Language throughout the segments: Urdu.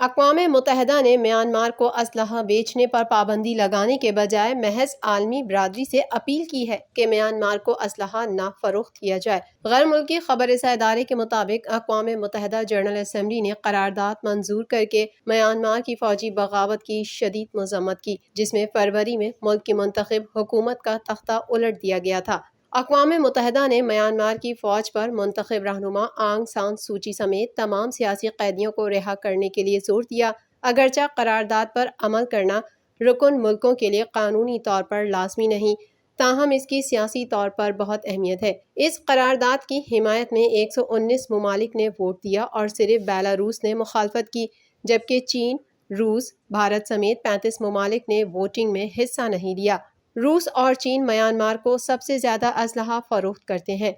اقوام متحدہ نے میانمار کو اسلحہ بیچنے پر پابندی لگانے کے بجائے محض عالمی برادری سے اپیل کی ہے کہ میانمار کو اسلحہ نہ فروخت کیا جائے۔ غیر ملکی خبر رساں ادارے کے مطابق اقوام متحدہ جنرل اسمبلی نے قرارداد منظور کر کے میانمار کی فوجی بغاوت کی شدید مذمت کی، جس میں فروری میں ملک کی منتخب حکومت کا تختہ الٹ دیا گیا تھا۔ اقوام متحدہ نے میانمار کی فوج پر منتخب رہنما آنگ سان سوچی سمیت تمام سیاسی قیدیوں کو رہا کرنے کے لیے زور دیا۔ اگرچہ قرارداد پر عمل کرنا رکن ملکوں کے لیے قانونی طور پر لازمی نہیں، تاہم اس کی سیاسی طور پر بہت اہمیت ہے۔ اس قرارداد کی حمایت میں 119 ممالک نے ووٹ دیا اور صرف بیلاروس نے مخالفت کی، جبکہ چین، روس، بھارت سمیت 35 ممالک نے ووٹنگ میں حصہ نہیں لیا۔ روس اور چین میانمار کو سب سے زیادہ اسلحہ فروخت کرتے ہیں۔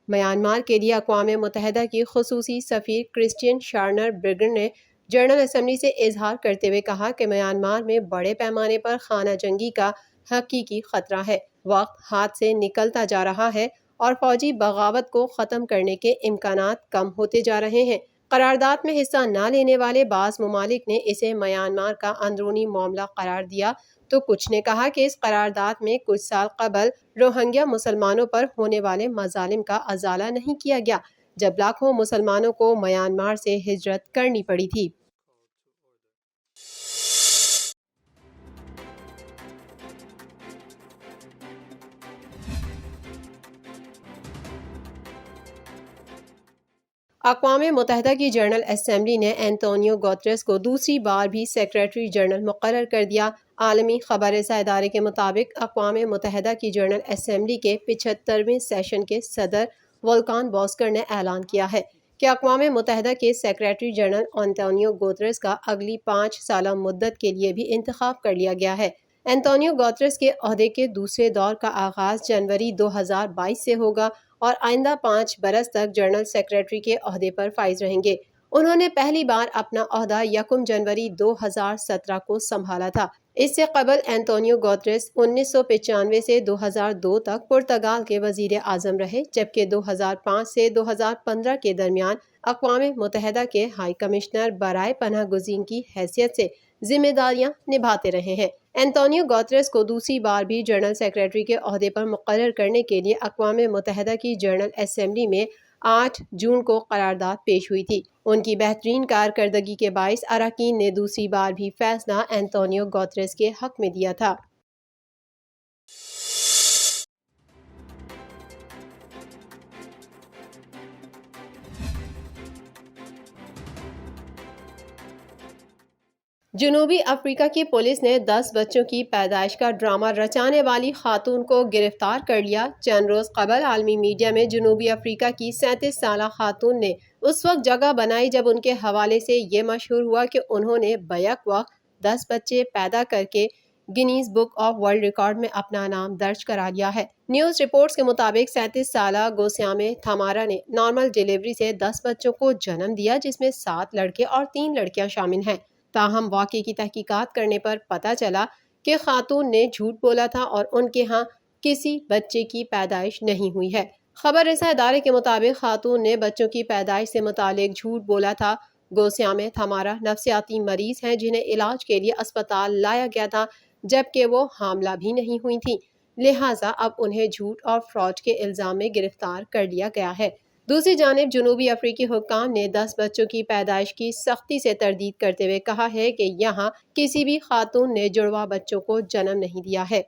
میانمار کے لیے اقوام متحدہ کی خصوصی سفیر کرسٹین شارنر برگر نے جنرل اسمبلی سے اظہار کرتے ہوئے کہا کہ میانمار میں بڑے پیمانے پر خانہ جنگی کا حقیقی خطرہ ہے۔ وقت ہاتھ سے نکلتا جا رہا ہے اور فوجی بغاوت کو ختم کرنے کے امکانات کم ہوتے جا رہے ہیں۔ قرارداد میں حصہ نہ لینے والے بعض ممالک نے اسے میانمار کا اندرونی معاملہ قرار دیا، تو کچھ نے کہا کہ اس قرارداد میں کچھ سال قبل روہنگیا مسلمانوں پر ہونے والے مظالم کا ازالہ نہیں کیا گیا، جب لاکھوں مسلمانوں کو میانمار سے ہجرت کرنی پڑی تھی۔ اقوام متحدہ کی جنرل اسمبلی نے اینٹونیو گوتریس کو دوسری بار بھی سیکریٹری جنرل مقرر کر دیا۔ عالمی خبر رساں ادارے کے مطابق اقوام متحدہ کی جنرل اسمبلی کے 75ویں سیشن کے صدر ولکان بوسکر نے اعلان کیا ہے کہ اقوام متحدہ کے سیکریٹری جنرل اینٹونیو گوتریس کا اگلی 5 سالہ مدت کے لیے بھی انتخاب کر لیا گیا ہے۔ اینٹونیو گوتریس کے عہدے کے دوسرے دور کا آغاز جنوری 2022 سے ہوگا اور آئندہ 5 برس تک جنرل سیکریٹری کے عہدے پر فائز رہیں گے۔ انہوں نے پہلی بار اپنا عہدہ 1 جنوری 2017 کو سنبھالا تھا۔ اس سے قبل اینٹونیو گوتریس 1995 سے 2002 تک پرتگال کے وزیر اعظم رہے، جبکہ 2005 سے 2015 کے درمیان اقوام متحدہ کے ہائی کمشنر برائے پناہ گزین کی حیثیت سے ذمہ داریاں نبھاتے رہے ہیں۔ اینٹونیو گوتریس کو دوسری بار بھی جنرل سیکریٹری کے عہدے پر مقرر کرنے کے لیے اقوام متحدہ کی جنرل اسمبلی میں 8 جون کو قرارداد پیش ہوئی تھی۔ ان کی بہترین کارکردگی کے باعث اراکین نے دوسری بار بھی فیصلہ اینٹونیو گوتریس کے حق میں دیا تھا۔ جنوبی افریقہ کی پولیس نے 10 بچوں کی پیدائش کا ڈرامہ رچانے والی خاتون کو گرفتار کر لیا۔ چند روز قبل عالمی میڈیا میں جنوبی افریقہ کی 37 سالہ خاتون نے اس وقت جگہ بنائی جب ان کے حوالے سے یہ مشہور ہوا کہ انہوں نے بیک وقت 10 بچے پیدا کر کے Guinness book of world record میں اپنا نام درج کرا لیا ہے۔ نیوز رپورٹس کے مطابق 37 سالہ گوسیامے تھامارا نے نارمل ڈیلیوری سے 10 بچوں کو جنم دیا، جس میں 7 لڑکے اور 3 لڑکیاں شامل ہیں۔ تاہم واقعے کی تحقیقات کرنے پر پتہ چلا کہ خاتون نے جھوٹ بولا تھا اور ان کے ہاں کسی بچے کی پیدائش نہیں ہوئی ہے۔ خبر رساں ادارے کے مطابق خاتون نے بچوں کی پیدائش سے متعلق جھوٹ بولا تھا۔ گوسیامے تھامارا نفسیاتی مریض ہیں جنہیں علاج کے لیے اسپتال لایا گیا تھا، جبکہ وہ حاملہ بھی نہیں ہوئی تھیں، لہٰذا اب انہیں جھوٹ اور فراڈ کے الزام میں گرفتار کر لیا گیا ہے۔ دوسری جانب جنوبی افریقی حکام نے 10 بچوں کی پیدائش کی سختی سے تردید کرتے ہوئے کہا ہے کہ یہاں کسی بھی خاتون نے جڑواں بچوں کو جنم نہیں دیا ہے۔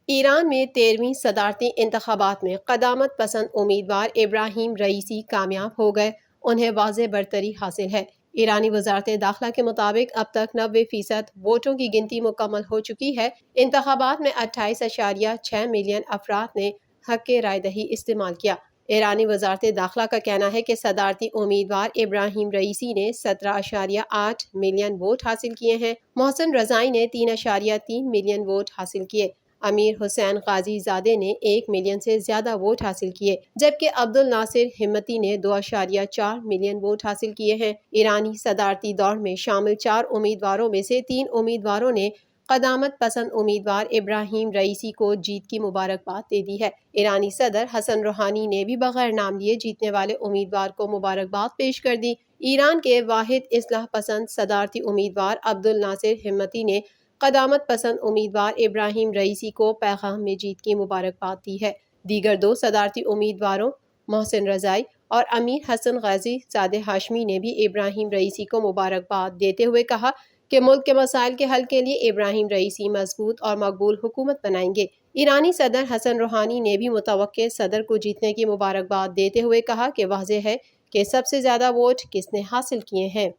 ایران میں 13ویں صدارتی انتخابات میں قدامت پسند امیدوار ابراہیم رئیسی کامیاب ہو گئے، انہیں واضح برتری حاصل ہے۔ ایرانی وزارت داخلہ کے مطابق اب تک 90% ووٹوں کی گنتی مکمل ہو چکی ہے۔ انتخابات میں 28.6 ملین افراد نے حق رائے دہی استعمال کیا۔ ایرانی وزارت داخلہ کا کہنا ہے کہ صدارتی امیدوار ابراہیم رئیسی نے 17.8 ملین ووٹ حاصل کیے ہیں۔ محسن رضائی نے 3.3 ملین ووٹ حاصل کیے۔ امیر حسین غازی زادے نے 1 ملین سے زیادہ ووٹ حاصل کیے، جبکہ عبد الناصر ہمتی نے 2.4 ملین ووٹ حاصل کیے ہیں۔ ایرانی صدارتی دوڑ میں شامل 4 امیدواروں میں سے 3 امیدواروں نے قدامت پسند امیدوار ابراہیم رئیسی کو جیت کی مبارکباد دے دی ہے۔ ایرانی صدر حسن روحانی نے بھی بغیر نام لیے جیتنے والے امیدوار کو مبارکباد پیش کر دی۔ ایران کے واحد اصلاح پسند صدارتی امیدوار عبدالناصر ہمتی نے قدامت پسند امیدوار ابراہیم رئیسی کو پیغام میں جیت کی مبارکباد دی ہے۔ دیگر دو صدارتی امیدواروں محسن رضائی اور امیر حسن غازی زادہ ہاشمی نے بھی ابراہیم رئیسی کو مبارکباد دیتے ہوئے کہا کہ ملک کے مسائل کے حل کے لیے ابراہیم رئیسی مضبوط اور مقبول حکومت بنائیں گے۔ ایرانی صدر حسن روحانی نے بھی متوقع صدر کو جیتنے کی مبارکباد دیتے ہوئے کہا کہ واضح ہے کہ سب سے زیادہ ووٹ کس نے حاصل کیے ہیں۔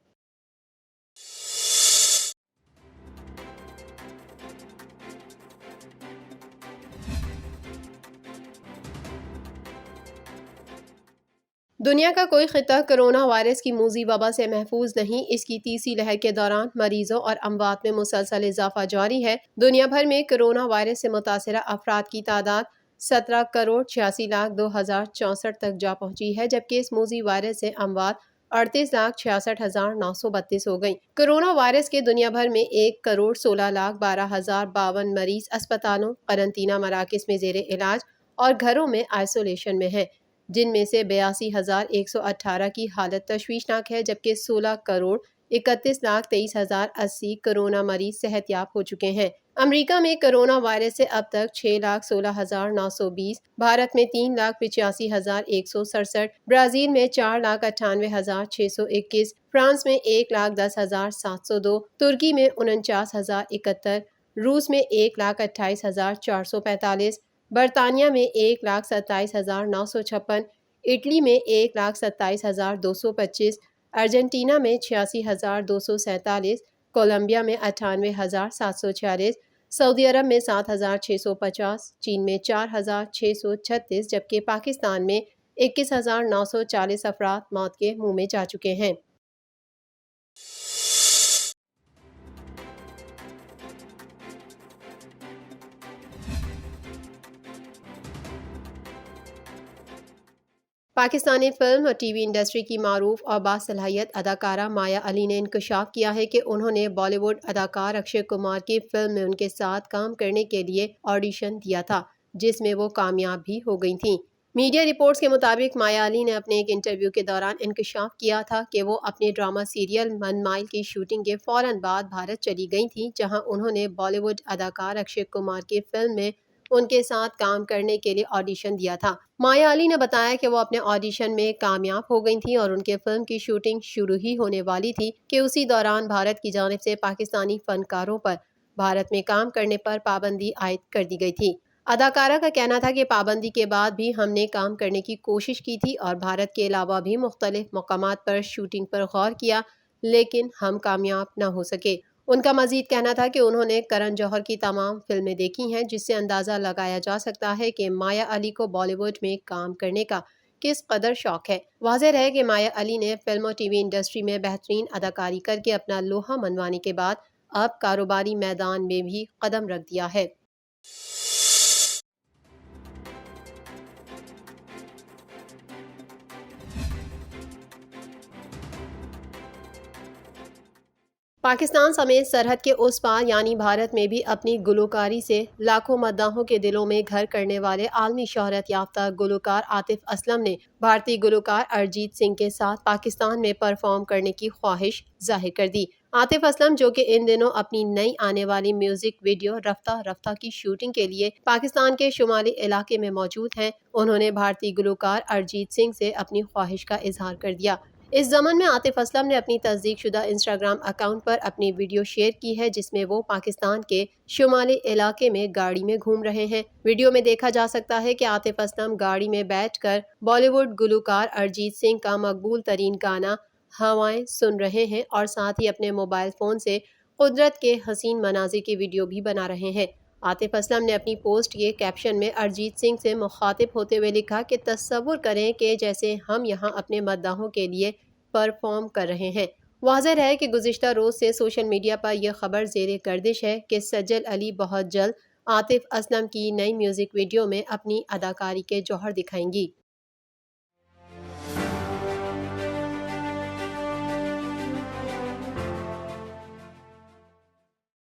دنیا کا کوئی خطہ کرونا وائرس کی موذی وبا سے محفوظ نہیں۔ اس کی تیسری لہر کے دوران مریضوں اور اموات میں مسلسل اضافہ جاری ہے۔ دنیا بھر میں کرونا وائرس سے متاثرہ افراد کی تعداد 17,86,02,064 تک جا پہنچی ہے، جبکہ اس موذی وائرس سے اموات 38,66,932 ہو گئیں۔ کرونا وائرس کے دنیا بھر میں 1,16,12,052 مریض اسپتالوں، قرنطینہ مراکز میں زیر علاج اور گھروں میں آئسولیشن میں ہیں، جن میں سے 82,118 کی حالت تشویشناک ہے، جبکہ 16,31,23,080 کرونا مریض صحت یاب ہو چکے ہیں۔ امریکہ میں کرونا وائرس سے اب تک 6,16,920، بھارت میں 3,85,167، برازیل میں 4,98,621، فرانس میں 1,10,702، ترکی میں 49,071، روس میں 1,28,445، برطانیہ میں 1,27,956، اٹلی میں 1,27,225، ارجنٹینا میں 86,247، کولمبیا میں 98,746، سعودی عرب میں 7,650، چین میں 4,636، جبکہ پاکستان میں 21,940 افراد موت کے منہ میں جا چکے ہیں۔ پاکستانی فلم اور ٹی وی انڈسٹری کی معروف اور باصلاحیت اداکارہ مایا علی نے انکشاف کیا ہے کہ انہوں نے بالی ووڈ اداکار اکشے کمار کی فلم میں ان کے ساتھ کام کرنے کے لیے آڈیشن دیا تھا، جس میں وہ کامیاب بھی ہو گئی تھیں۔ میڈیا رپورٹس کے مطابق مایا علی نے اپنے ایک انٹرویو کے دوران انکشاف کیا تھا کہ وہ اپنے ڈرامہ سیریل من مائل کی شوٹنگ کے فوراً بعد بھارت چلی گئی تھیں، جہاں انہوں نے بالی ووڈ اداکار اکشے کمار کی فلم میں ان کے ساتھ کام کرنے کے لیے آڈیشن دیا تھا۔ مایا علی نے بتایا کہ وہ اپنے آڈیشن میں کامیاب ہو گئی تھیں اور ان کے فلم کی شوٹنگ شروع ہی ہونے والی تھی کہ اسی دوران بھارت کی جانب سے پاکستانی فنکاروں پر بھارت میں کام کرنے پر پابندی عائد کر دی گئی تھی۔ اداکارہ کا کہنا تھا کہ پابندی کے بعد بھی ہم نے کام کرنے کی کوشش کی تھی اور بھارت کے علاوہ بھی مختلف مقامات پر شوٹنگ پر غور کیا، لیکن ہم کامیاب نہ ہو سکے۔ ان کا مزید کہنا تھا کہ انہوں نے کرن جوہر کی تمام فلمیں دیکھی ہیں، جس سے اندازہ لگایا جا سکتا ہے کہ مایا علی کو بالی ووڈ میں کام کرنے کا کس قدر شوق ہے۔ واضح رہے کہ مایا علی نے فلم اور ٹی وی انڈسٹری میں بہترین اداکاری کر کے اپنا لوہا منوانے کے بعد اب کاروباری میدان میں بھی قدم رکھ دیا ہے۔ پاکستان سمیت سرحد کے اس پار یعنی بھارت میں بھی اپنی گلوکاری سے لاکھوں مداحوں کے دلوں میں گھر کرنے والے عالمی شہرت یافتہ گلوکار عاطف اسلم نے بھارتی گلوکار ارجیت سنگھ کے ساتھ پاکستان میں پرفارم کرنے کی خواہش ظاہر کر دی۔ عاطف اسلم، جو کہ ان دنوں اپنی نئی آنے والی میوزک ویڈیو رفتہ رفتہ کی شوٹنگ کے لیے پاکستان کے شمالی علاقے میں موجود ہیں، انہوں نے بھارتی گلوکار ارجیت سنگھ سے اپنی خواہش کا اظہار کر دیا۔ اس ضمن میں عاطف اسلم نے اپنی تصدیق شدہ انسٹاگرام اکاؤنٹ پر اپنی ویڈیو شیئر کی ہے، جس میں وہ پاکستان کے شمالی علاقے میں گاڑی میں گھوم رہے ہیں۔ ویڈیو میں دیکھا جا سکتا ہے کہ عاطف اسلم گاڑی میں بیٹھ کر بالی ووڈ گلوکار ارجیت سنگھ کا مقبول ترین گانا ہوائیں سن رہے ہیں اور ساتھ ہی اپنے موبائل فون سے قدرت کے حسین مناظر کی ویڈیو بھی بنا رہے ہیں۔ عاطف اسلم نے اپنی پوسٹ کے کیپشن میں ارجیت سنگھ سے مخاطب ہوتے ہوئے لکھا کہ تصور کریں کہ جیسے ہم یہاں اپنے مداحوں کے لیے پرفارم کر رہے ہیں۔ واضح ہے کہ گزشتہ روز سے سوشل میڈیا پر یہ خبر زیر گردش ہے کہ سجل علی بہت جلد عاطف اسلم کی نئی میوزک ویڈیو میں اپنی اداکاری کے جوہر دکھائیں گی۔